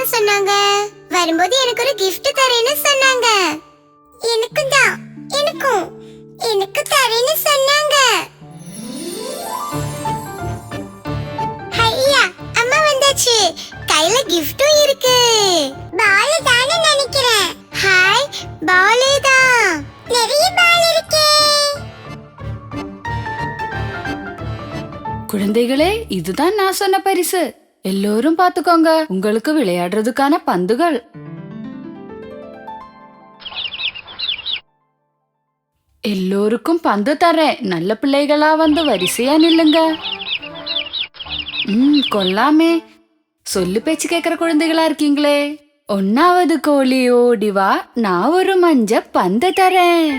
வருவாங்கன்னு சொன்னாங்க. வரும்போது எனக்கு ஒரு gift தரேன்னு சொன்னாங்க. எனக்கும் தான், எனக்கு தரேன்னு சொன்னாங்க. ஐயா, அம்மா வந்தாச்சு. கையில கிஃப்டும் இருக்கு. பால் தானே நினைக்கிறேன். ஹாய், பாலே தான். நிறைய பால் இருக்கே. குழந்தைகளே, இதுதான் நான் சொன்ன பரிசு. எல்லோரும் பாத்துக்கோங்க, உங்களுக்கு விளையாடுறதுக்கான பந்துகள். எல்லோருக்கும் பந்து தரேன். நல்ல பிள்ளைகளா வந்து வரிசையா நில்லுங்க. கொல்லாமே. சொல்லு பேச்சு கேக்குற குழந்தைகளா இருக்கீங்களே. 1வது கோழி ஓடிவா, நான் ஒரு மஞ்ச பந்து தரேன்.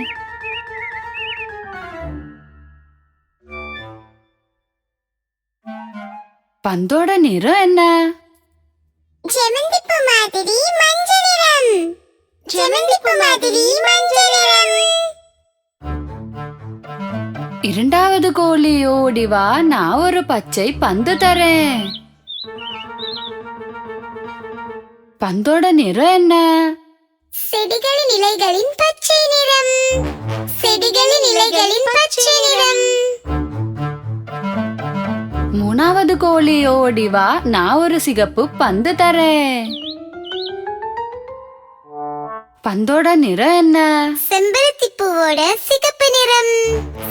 பந்தோட நிறம் என்ன? ஜெமந்திப்பூ மாதிரி மஞ்சள் நிறம். ஜெமந்திப்பூ மாதிரி மஞ்சள் நிறம். 2வது கோழி ஓடிவா, நான் ஒரு பச்சை பந்து தரேன். பந்தோட நிறம் என்ன? செடிகளின் இலைகளின் பச்சை நிறம். செடிகளின் இலைகளின் பச்சை நிறம். 3வது கோழி ஓடிவா, நான் ஒரு சிகப்பு பந்து தரேன். பந்தோட நிறம் என்ன? செம்பருத்தி பூவோட சிகப்பு நிறம்.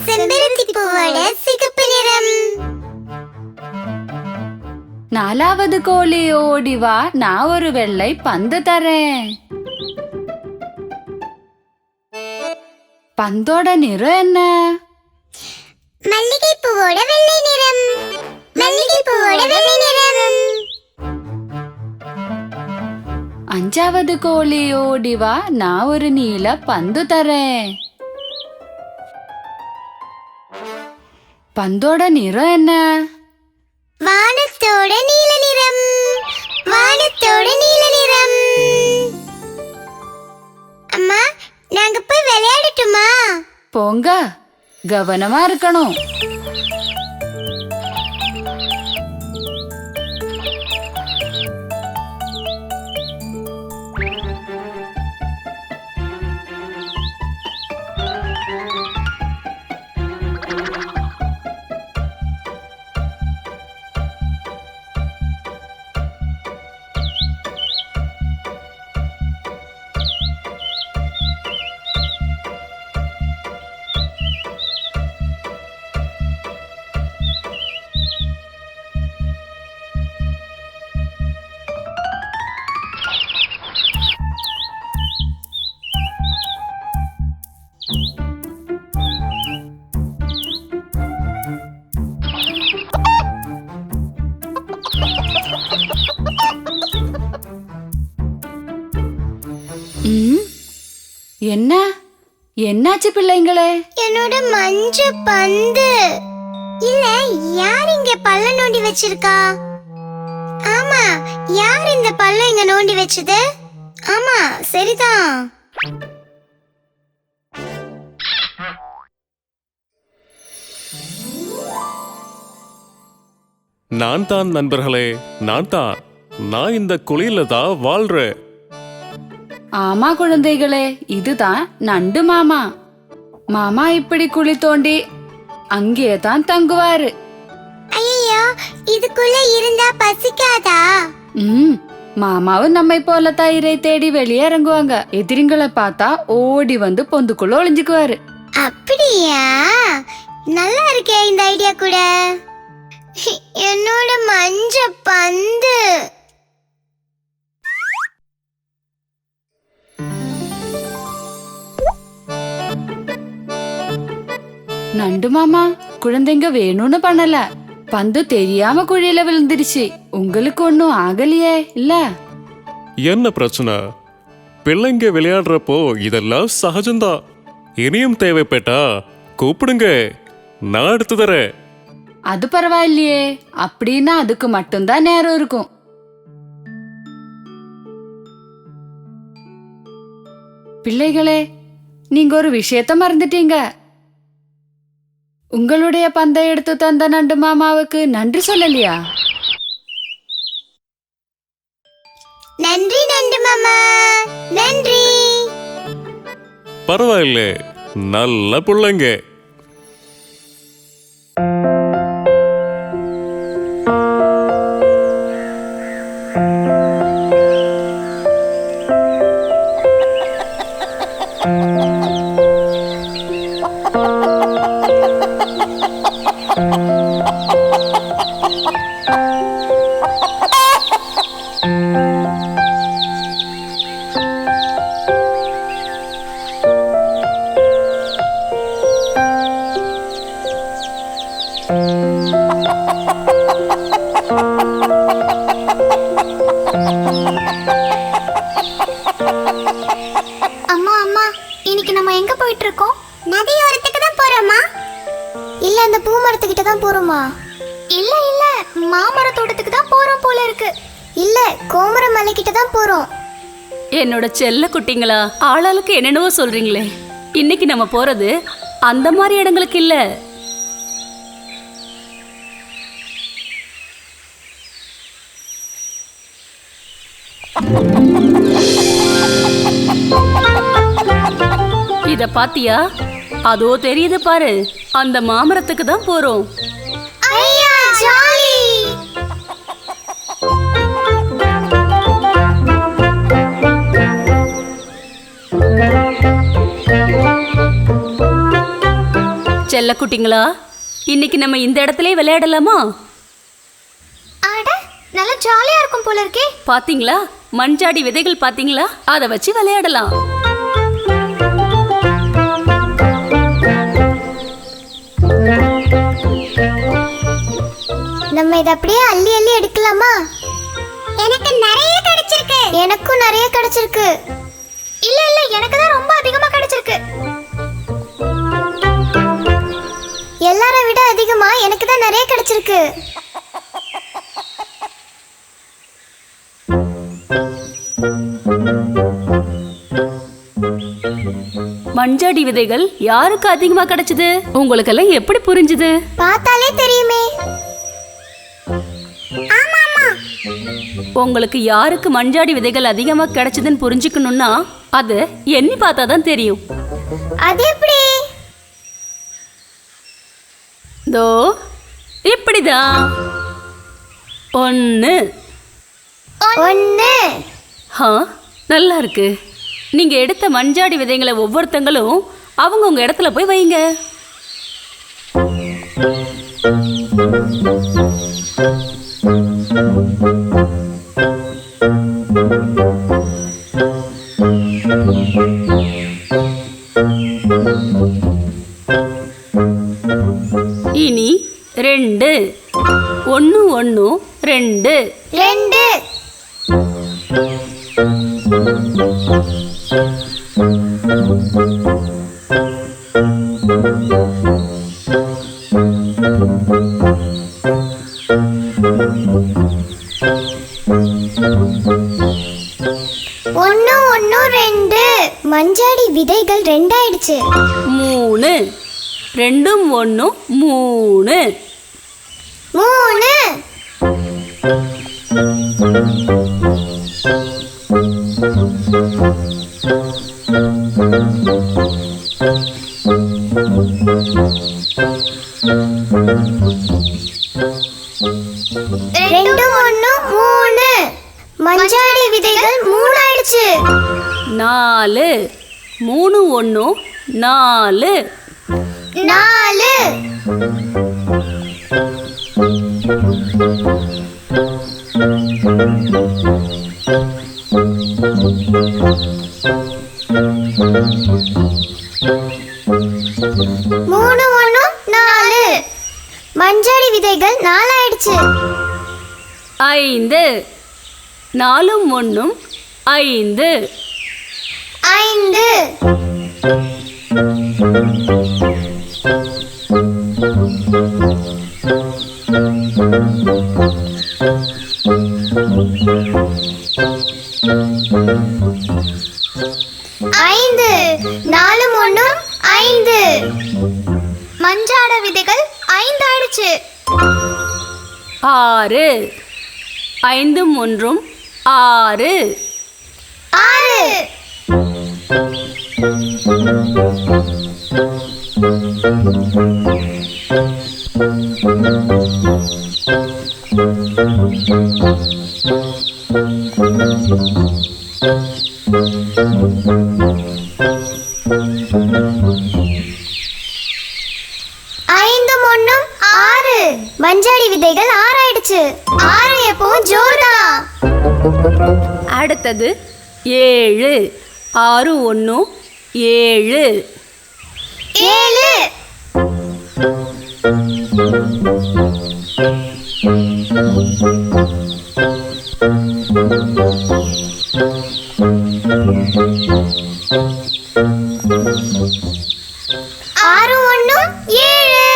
செம்பருத்தி பூவோட சிகப்பு நிறம். 4வது கோழி ஓடிவா, நான் ஒரு வெள்ளை பந்து தரேன். பந்தோட நிறம் என்ன? மல்லிகை பூவோட வெள்ளை நிறம். மல்லிகை பூவோட வெள்ளை நிறம். 5வது கோழி ஓடிவா, நான் ஒரு நீல பந்து தரேன். பந்தோட நிறம் என்ன? வானத்தோட நீல நிறம். வானத்தோட நீல நிறம். அம்மா, நாங்க போய் விளையாடட்டுமா? போங்க, கவனமா இருக்கணும். என்ன என்னாச்சு பிள்ளைங்களே? என்னோட மஞ்ச பந்து. இல்ல, யார் இங்க பல்ல நோண்டி வச்சிருக்கா? ஆமா, யார் இந்த பல்ல இங்க நோண்டி வச்சது? ஆமா, சரிதான். நான் தான் நண்பர்களே, நான் இந்த குழியில தான் வாழ்றேன். ஆமா குழந்தைகளே, இதுதான் நண்டு மாமா. மாமா இப்படி குழி தோண்டி அங்கே தான் தங்குவாரு. ஐயோ, இதுக்குள்ள இருந்தா பசிக்காதா? மாமாவும் நம்மை போல தயிரை தேடி வெளியே இறங்குவாங்க. எதிரிங்களை பார்த்தா ஓடி வந்து பொந்துக்குள்ள ஒளிஞ்சுக்குவாரு. அப்படியா? நல்லா இருக்கே இந்த ஐடியா கூட. என்னோட மஞ்ச பந்து. நண்டு மாமா, குழந்தைங்க வேணும்னு பண்ணல. பந்து தெரியாம குழியில விழுந்துருச்சு. உங்களுக்கு ஒன்னும் ஆகலையே இல்ல? என்ன பிரச்சனை? பிள்ளைங்க விளையாடுறப்போ இதெல்லாம் சகஜம்தான். இனியும் தேவைப்பட்டா கூப்பிடுங்க, நான் எடுத்து தரேன். அது பரவாயில்லையே. அப்படின்னா அதுக்கு மட்டும்தான் நேரம் இருக்கும். பிள்ளைகளே, நீங்க ஒரு விஷயத்த மறந்துட்டீங்க. உங்களுடைய பந்தை எடுத்து தந்த நண்டு மாமாவுக்கு நன்றி சொல்லலையா? நன்றி நண்டு மாமா, நன்றி. பரவாயில்ல, நல்ல பிள்ளைங்க. அம்மா அம்மா, இன்னைக்கு நம்ம எங்க போயிட்டு இருக்கோம்? நதியோரத்துக்கு தான் போறோமா? இல்ல அந்த பூ மரத்துக்கிட்ட தான் போறோமா? இல்ல இல்ல, மாமர தோட்டத்துக்கு தான் போறோம் போல இருக்கு. இல்ல, கோமர மலை கிட்ட தான் போறோம். என்னோட செல்ல குட்டிங்களா, ஆளாளுக்கு என்னென்னவோ சொல்றீங்களே. இன்னைக்கு நம்ம போறது அந்த மாதிரி இடங்களுக்கு இல்ல. இத பாத்தியா? அதோ தெரியுது பாரு, அந்த மாமரத்துக்கு தான் போறோம். ஐயா ஜாலி! செல்ல குட்டிங்களா, இன்னைக்கு நம்ம இந்த இடத்துலயே விளையாடலாமா? அட, நல்லா ஜாலியா இருக்கும் போல இருக்கே. பாத்தீங்களா, மஞ்சாடி விதைகள் பாத்தீங்களா? அத வச்சு விளையாடலாம். நம்ம இத அப்படியே அள்ளி அள்ளி எடுக்கலாமா? எனக்கு நிறைய கிடைச்சிருக்கு. எனக்கும் நிறைய கிடைச்சிருக்கு. இல்ல இல்ல, எனக்கு தான் ரொம்ப அதிகமா கிடைச்சிருக்கு. எல்லாரை விட அதிகமா எனக்கு தான் நிறைய கிடைச்சிருக்கு. மஞ்சாடி விதைகள் யாருக்கு அதிகமா கிடைச்சது? உங்களுக்கெல்லாம் எப்படி புரிஞ்சுது? பார்த்தாலே தெரியுமே. ஆமா ஆமா. உங்களுக்கு யாருக்கு மஞ்சாடி விதைகள் அதிகமா கிடைச்சதுன்னு புரிஞ்சுக்கணும்னா அது எண்ணி பார்த்தா தான் தெரியும். அது எப்படி? தோ இப்படிதான். 1. நல்லா இருக்கு. நீங்க எடுத்த மஞ்சாடி விதைகளை ஒவ்வொருத்தங்களும் அவங்க இடத்துல போய் வைங்க. இனி 2. 1 1 2 2. ஒன்னு ஒன்னு 2. மஞ்சாடி விதைகள் 2 ஆயிடுச்சு. 3. 2 1 3 3. ரெண்டு ஒன்னு 3. மஞ்சாடி விதைகள் 3 ஆயிடுச்சு. 4. 3 1 4 4. மூணு ஒன்னு 4. மஞ்சாடி விதைகள் 4 ஆயிடுச்சு. 5. 4 1 5 5. ஐந்து 4 1 5. மஞ்சாட விதைகள் 5 ஆயிடுச்சு. 6. 5 1 6. 6. ஐந்தும் ஒண்ணும் 6. மஞ்சாடி விதைகள் 6 ஆயிடுச்சு. 6 எப்பவும் ஜோர்தான். அடுத்தது 7. 6 1 7. 7. ஆறு ஒண்ணும் 7.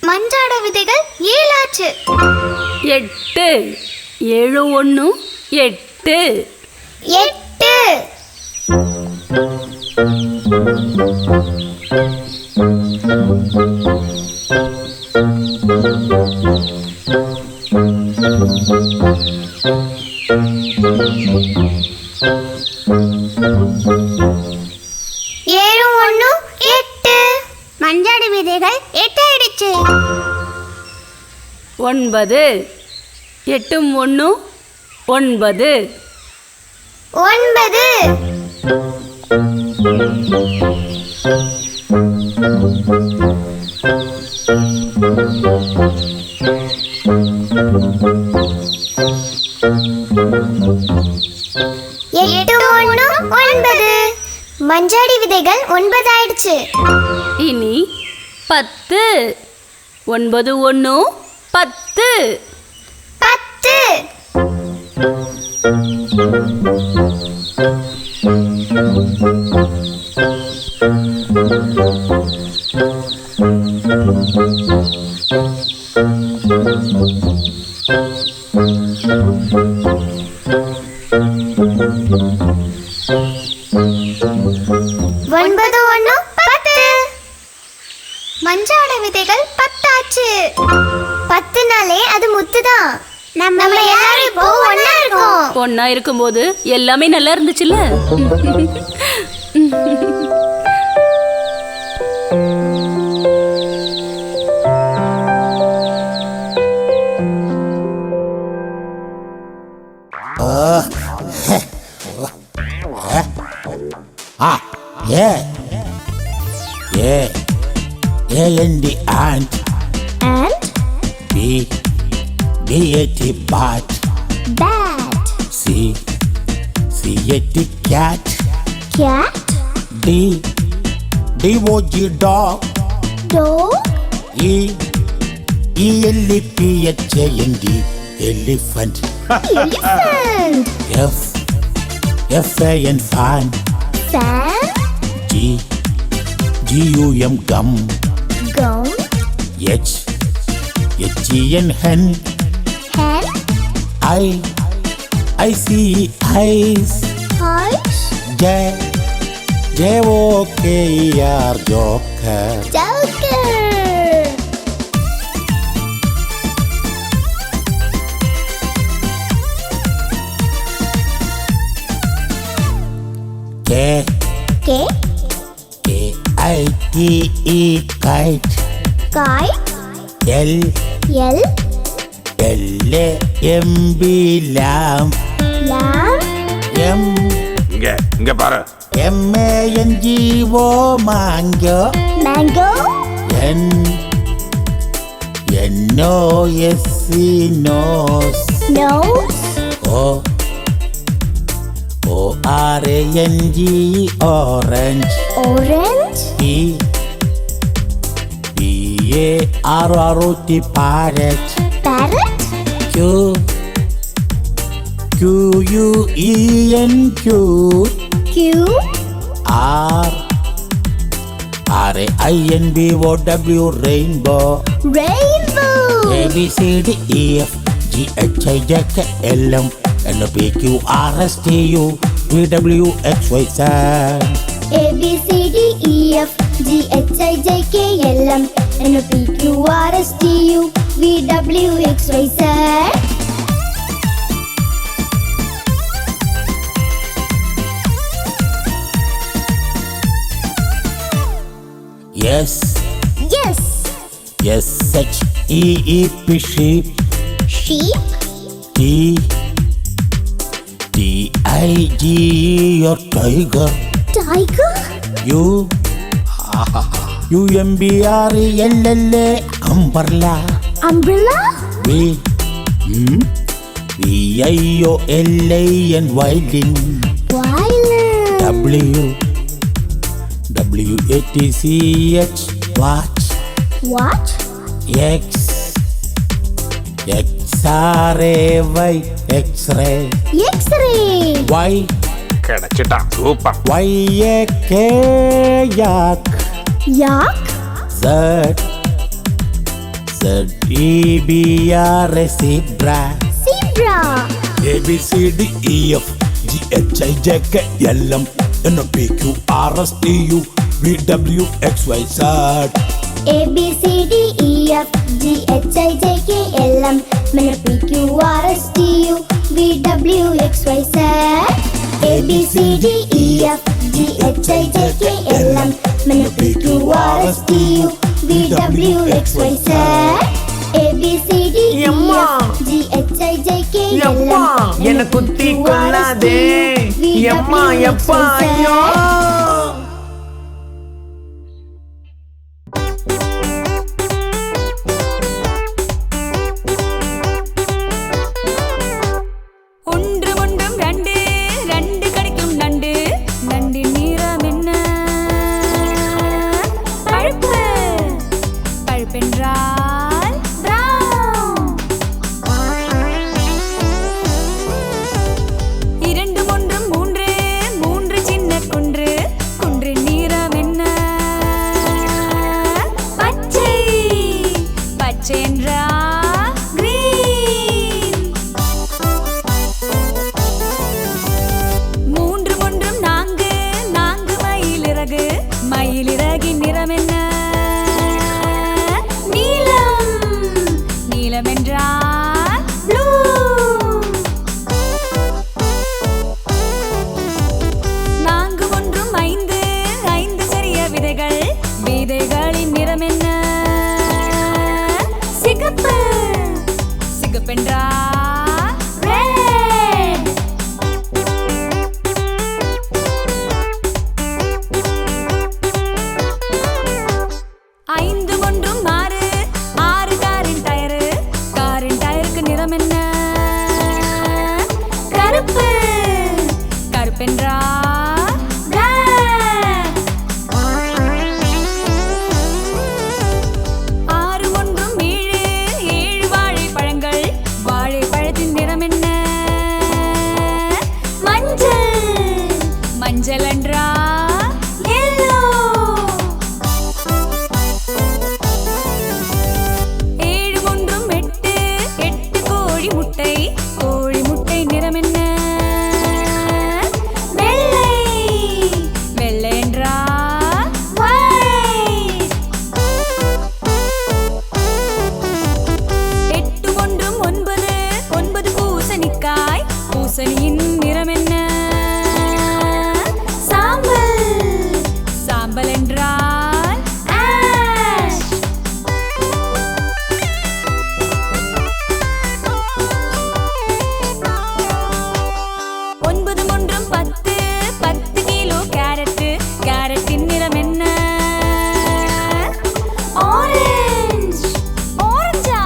மஞ்சாட விதைகள் 7 ஆச்சு. 8. 7 1 8. 8. ஏழு ஒண்ணு 8. மஞ்சாடி விதைகள் 8 ஆயிடுச்சு. 9. 8 1 9. 9. எட்டு ஒண்ணு 9. மஞ்சாடி விதைகள் 9 ஆயிடுச்சு. இனி 10. 9 1 10. 10. ஒன்பது ஒண்ணு 10. மஞ்சாட விதைகள் 10 ஆச்சு. 10 நாளே அது முத்துதான். நம்ம எல்லாரும் இப்போ ஒண்ணா இருக்கோம். ஒண்ணா இருக்கும்போது எல்லாமே நல்லா இருந்துச்சுல்ல. A and the ant. And B at the bat. bat. C at the cat. Cat. D was the dog. Dog. E L P H A N D elephant. Elephant. F A N fan. Fan. G U M gum. Gum. H E N hen. Hen. I see eyes. Eyes. J O K E R joker. Joker. K I T E kite. Kite. L L. A M B lamb. Lamb. இங்க பாரு. M A N G O mango. Mango. N O S E nose. Nose. O R A N G orange. Orange. P A R R O T parrot. Parrot. Q U E N Q. Q. R A I N B O W rainbow. Rainbow. A B C D E F G H I J K L M N O P Q R S T U V W X Y Z. A B C D E F G H I J K L M N O P Q R S T U V W X Y Z. Yes. Yes. SHEEP sheep. Sheep. TIGE your tiger. Tiger. UMBRELLA umbrella. Umbrella. VIOLAN violin. Violin. WATCH watch. What? XRAY X-ray. X-ray. Y கிடைச்சிட்டா super. YAK yak. Yak. ZEBR zebra. Zebra. ABCDEF GHIJK LM NPQRSTU VWXYZ. ABCDEF GHIJK LM NPQRSTU VWXYZ. ABCDEF GHIJK LM NPQRSTU VWXYZ. ABCDEF GHIJK LM என்ன குத்தி கொள்ளாதே எம்மா எப்பா ஐயோ ஒன்று ஒன்றும் ரெண்டு ரெண்டு கிடைக்கும் நண்டு நண்டின் நிறம் என்ன பழுப்பு பழுப்பென்றால் brown. இரண்டும் ஒன்றும் மூன்று மூன்று சின்ன குன்று குன்றின் நிறம் என்ன பச்சை பச்சை என்றால் green. மூன்று ஒன்றும் நான்கு நான்கு மயிலிறகு மயிலிறகின் நிறம் என்ன நீலம் நீலம் என்றால் blue. நான்கு ஒன்றும் ஐந்து ஐந்து சிறிய விதைகள் விதைகளின் நிறம் என்ன சிகப்பு சிகப்பென்றால் red. ஐந்து ஒன்றும் ஆறு ஆறு காரின் டயரு காரின் டயருக்கு நிறம் என்ன கருப்பு கருப்பென்றால் black. ஆறு ஒன்றும் ஏழு ஏழு வாழைப்பழங்கள் வாழைப்பழத்தின் நிறம் என்ன மஞ்சள் மஞ்சள் என்றால் yellow. ஏழு ஒன்றும் எட்டு எட்டு கோழி முட்டை கோழி முட்டை நிறம் என்ன வெள்ளை வெள்ளை என்றால் white. எட்டு ஒன்றும் ஒன்பது ஒன்பது பூசணிக்காய் பூசணியின் நிறம் என்ன சாம்பல் சாம்பல் என்றால் ash. ஒன்பது ஒன்றும் பத்து பத்து கிலோ கேரட்டு கேரட்டின் நிறம் என்ன ஆரஞ்சு ஆரஞ்சா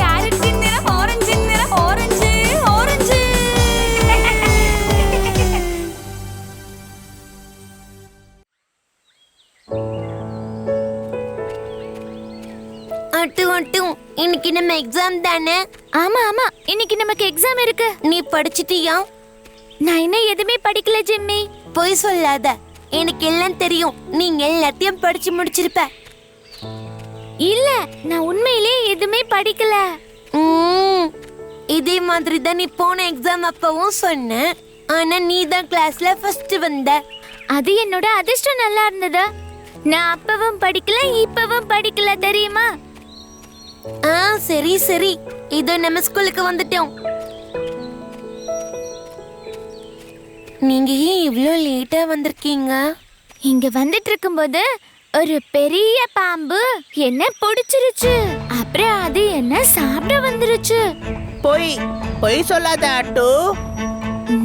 கேரட்டின் நிறம் ஆரஞ்சின் நிறம் ஆரஞ்சு ஆரஞ்சு. இன்னைக்கு நம்ம எக்ஸாம் தானே? ஆமா ஆமா, இன்னைக்கு நமக்கு எக்ஸாம் இருக்கு. நீ படிச்சிட்டியா? நான் இன்னும் எதுவுமே படிக்கல ஜிம்மி. பொய் சொல்லாத, எனக்கு எல்லாம் தெரியும். நீ எல்லாத்தையும் படிச்சு முடிச்சிருப்ப. இல்ல, நான் உண்மையிலே எதுவுமே படிக்கல. இதே மாதிரி தான் நீ போன எக்ஸாம் அப்பவும் சொன்ன. ஆனா நீ தான் கிளாஸ்ல ஃபர்ஸ்ட் வந்த. அது என்னோட அதிர்ஷ்டம் நல்லா இருந்தது. நான் அப்பவும் படிக்கல இப்பவும் படிக்கல தெரியுமா? சரி சரி, இதோ நம்ம ஸ்கூலுக்கு வந்துட்டோம். நீங்க ஏன் இவ்ளோ லேட்டா வந்திருக்கீங்க? இங்க வந்துட்டு இருக்கும்போது ஒரு பெரிய பாம்பு என்ன பிடிச்சிருச்சு. அப்புறம் அது என்ன சாப்பிட வந்துருச்சு. பொய் சொல்லாத அட்டு.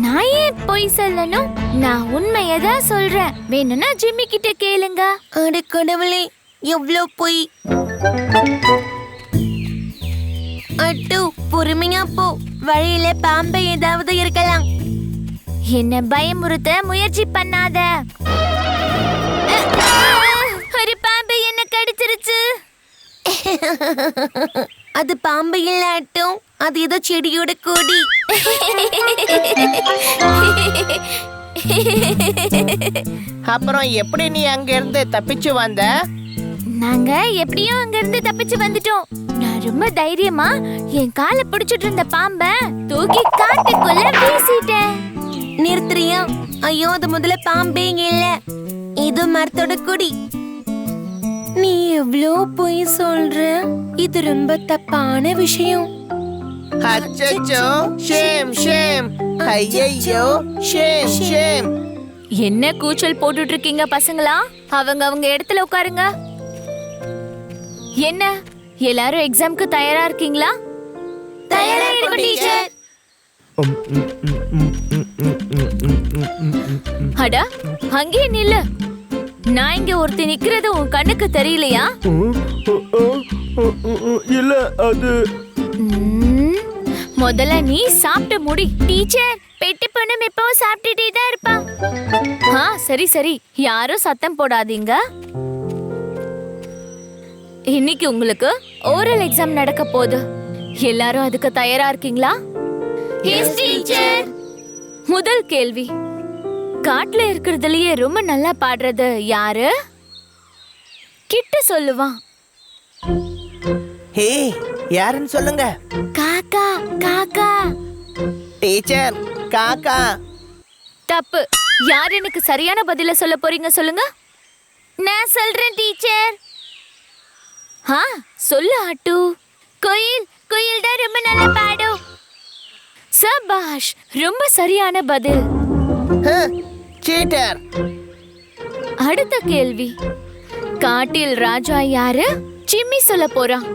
நான் ஏன் பொய் சொல்லணும்? நான் உண்மையதான் சொல்றேன். வேணும்னா ஜிம்மி கிட்ட கேளுங்க. அட கடவுளே, எவ்வளோ பொய். அட்டு, பொறுமையா போ. வழியில பாம்பை ஏதாவது இருக்கலாம். என்ன பயமுறுத்த முயற்சி பண்ணாத. ஒரு பாம்பு என்ன கடிச்சிருச்சு. அது பாம்பு இல்ல அட்டு, அது ஏதோ செடியோட கொடி. அப்புறம் எப்படி நீ அங்க இருந்து தப்பிச்சு வந்த? நாங்க எப்படியோ அங்க இருந்து தப்பிச்சு வந்துட்டோம். நான் ரொம்ப தைரியமா என் காலை பிடிச்சிட்டு இருந்த பாம்பை தூக்கி காட்டுக்குள்ள வீசிட்டேன். நிறுத்துறியா? ஐயோ, அது முதல்ல பாம்பே இல்ல, இது மரத்தோட கொடி. நீ எவ்வளோ பொய் சொல்ற. இது ரொம்ப தப்பான விஷயம். அச்சச்சோ, ஷேம் ஷேம். ஐயையோ, ஷேம் ஷேம். என்ன கூச்சல் போட்டுட்டு இருக்கீங்க பசங்களா? அவங்க இடத்துல உட்காருங்க. என்ன எல்லாரும் எக்ஸாம்க்கு தயாரா இருக்கீங்களா? தயாரா இருக்கோம் டீச்சர். அடா, அங்கே நில்லு. நான் இங்க ஒருத்தி நிக்கிறது உன் கண்ணுக்கு தெரியலையா? இல்ல, அது முதல்ல நீ சாப்பிட்டு முடி. டீச்சர், பெட்டி பொண்ணும் எப்பவும் சாப்பிட்டுட்டே தான் இருப்பா. சரி சரி, யாரும் சத்தம் போடாதீங்க. இன்னைக்கு உங்களுக்கு ஓரல் எக்ஸாம் நடக்க போகுது. எல்லாரும் அதுக்கு தயாரா இருக்கீங்களா? Yes teacher. முதல் கேள்வி, காட்டுல இருக்கிறதுலயே ரொம்ப நல்லா பாடுறது யாரு? கிட்ட சொல்லுவான். ஹே, யாருன்னு சொல்லுங்க. காக்கா காக்கா. டீச்சர், காக்கா. தப்பு. யார் எனக்கு சரியான பதில சொல்ல போறீங்க சொல்லுங்க. நான் சொல்றேன் டீச்சர். சொல்லு அட்டு. குயில், குயில் தான் ரொம்ப நல்லா பாடும். சபாஷ், ரொம்ப சரியான பதில். சீட்டர். அடுத்த கேள்வி, காட்டில் ராஜா யாரு? ஜிம்மி சொல்ல போறான்.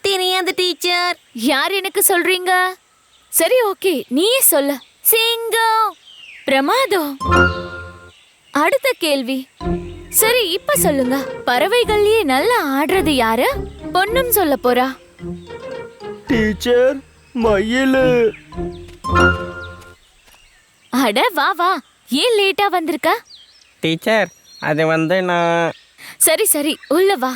தெரியாது டீச்சர். யார் எனக்கு சொல்றீங்க? சரி, ஓகே, நீயே சொல்ல. சிங்கம். பிரமாதம். அடுத்த கேள்வி, சரி இப்ப சொல்லுங்க. பறவைகள்லயே நல்லா ஆடுறது யாரு? பொண்ணும் சொல்ல போறா. டீச்சர், மயிலு. அட வா வா, ஏன் லேட்டா வந்திருக்க? டீச்சர், அது நான் சரி சரி, உள்ள வா.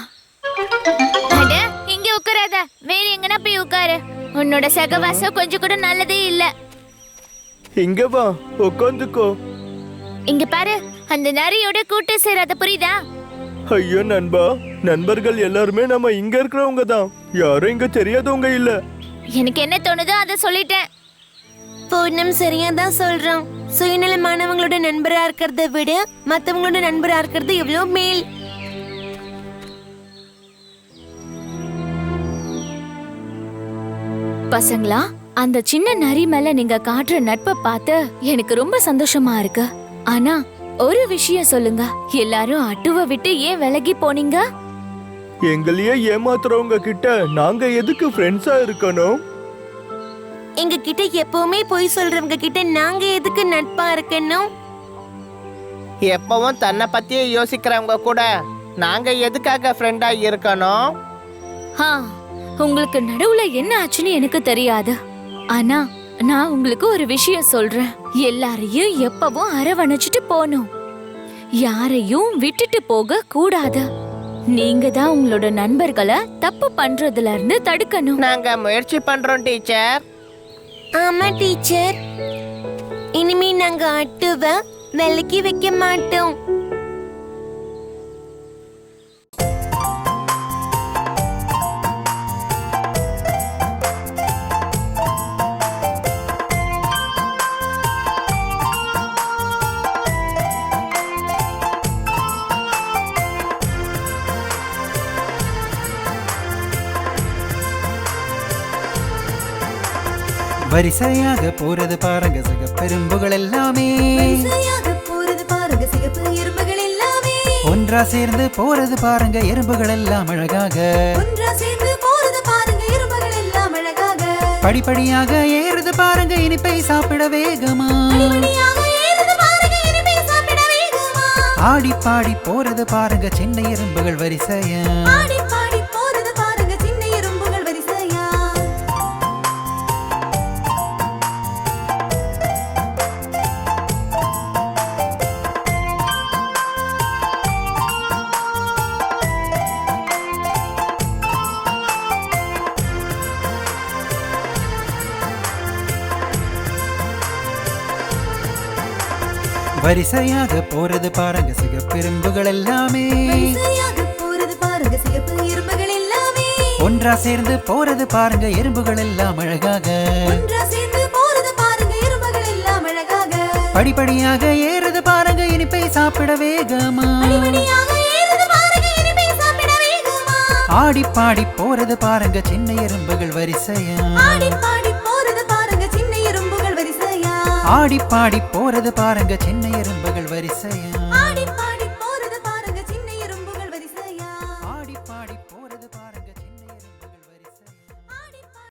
அட, இங்க உட்காராத, வேற எங்கனா போய் உட்காரு. உன்னோட சகவாசம் கொஞ்சம் கூட நல்லதே இல்ல. இங்க வா, உட்காந்துக்கோ. இங்க பாரு, அந்த நரியோட கூட்டு சேராத, புரியுதா? ஐயோ நண்பா, நண்பர்கள் எல்லாருமே நம்ம இங்க இருக்கிறவங்க தான். யாரும் இங்க தெரியாதவங்க இல்ல. எனக்கு என்ன தோணுதோ அதை சொல்லிட்டேன். பூர்ணம் சரியா தான் சொல்றான். சுயநலமானவங்களோட நண்பரா இருக்கிறத விட மத்தவங்களோட நண்பரா இருக்கிறது எவ்வளோ மேல். பசங்களா, அந்த சின்ன நரி மேல நீங்க காட்டுற நட்பை பார்த்து எனக்கு ரொம்ப சந்தோஷமா இருக்கு. ஆனா ஒரு விஷயம் சொல்லுங்க, எல்லாரும் அட்டுவை விட்டு ஏன் விலகி போனீங்க? எங்களையே ஏமாத்துறவங்க கிட்ட நாங்க எதுக்கு ஃப்ரெண்ட்ஸா இருக்கணும்? எங்க கிட்ட எப்பவுமே பொய் சொல்றவங்க கிட்ட நாங்க எதுக்கு நட்பா இருக்கணும்? எப்பவும் தன்னை பத்தியே யோசிக்கிறவங்க கூட நாங்க எதுக்காக ஃப்ரெண்டா இருக்கணும்? உங்களுக்கு நடுவுல என்ன ஆச்சுன்னு எனக்கு தெரியாது. ஆனா நான் உங்களுக்கு ஒரு விஷயம் சொல்றேன். எல்லாரையும் எப்பவும் அரவணைச்சிட்டு போகணும். யாரையும் விட்டுட்டு போக கூடாது. நீங்க தான் உங்களோட நண்பர்களை தப்பு பண்றதுல இருந்து தடுக்கணும். நாங்க முயற்சி பண்றோம் டீச்சர். ஆமா டீச்சர், இனிமே நாங்க அட்டுவை விலைக்கு வைக்க மாட்டோம். வரிசையாக போறது பாருங்க சிகப்பெரும்புகள் எல்லாமே. போறது பாருங்க சிகப்பு ஒன்றா சேர்ந்து போறது பாருங்க எறும்புகள் எல்லாம் அழகாக. ஒன்றா சேர்ந்து போறது பாருங்க எறும்புகள் எல்லாம் அழகாக. படிப்படியாக ஏறுது பாருங்க இனிப்பை சாப்பிட வேகமா. படிப்படியாக ஏறுது பாருங்க இனிப்பை சாப்பிட வேகமா. ஆடி பாடி போறது பாருங்க சின்ன எறும்புகள் வரிசையா. ஆடி பாடி போறது பாருங்க சின்ன எறும்புகள் வரிசையா. வரிசையாக போறது பாருங்க சிகப்பெரும்புகள் எல்லாமே. வரிசையாக போறது பாருங்க சிகப்பு எறும்புகள் எல்லாமே. ஒன்றா சேர்ந்து போறது பாருங்க எறும்புகள் எல்லாம் அழகாக. ஒன்றா சேர்ந்து போறது பாருங்க எறும்புகள் எல்லாம் அழகாக. படிப்படியாக ஏறுது பாருங்க இனிப்பை சாப்பிட வேகமா. படிப்படியாக ஏறுது பாருங்க இனிப்பை சாப்பிட வேகமா. ஆடி பாடி போறது பாருங்க சின்ன எறும்புகள் வரிசையா. ஆடி பாடி போறது பாருங்க சின்ன எறும்புகள் வரிசையா. ஆடி பாடி போறது பாருங்க சின்ன எறும்புகள் வரிசையா.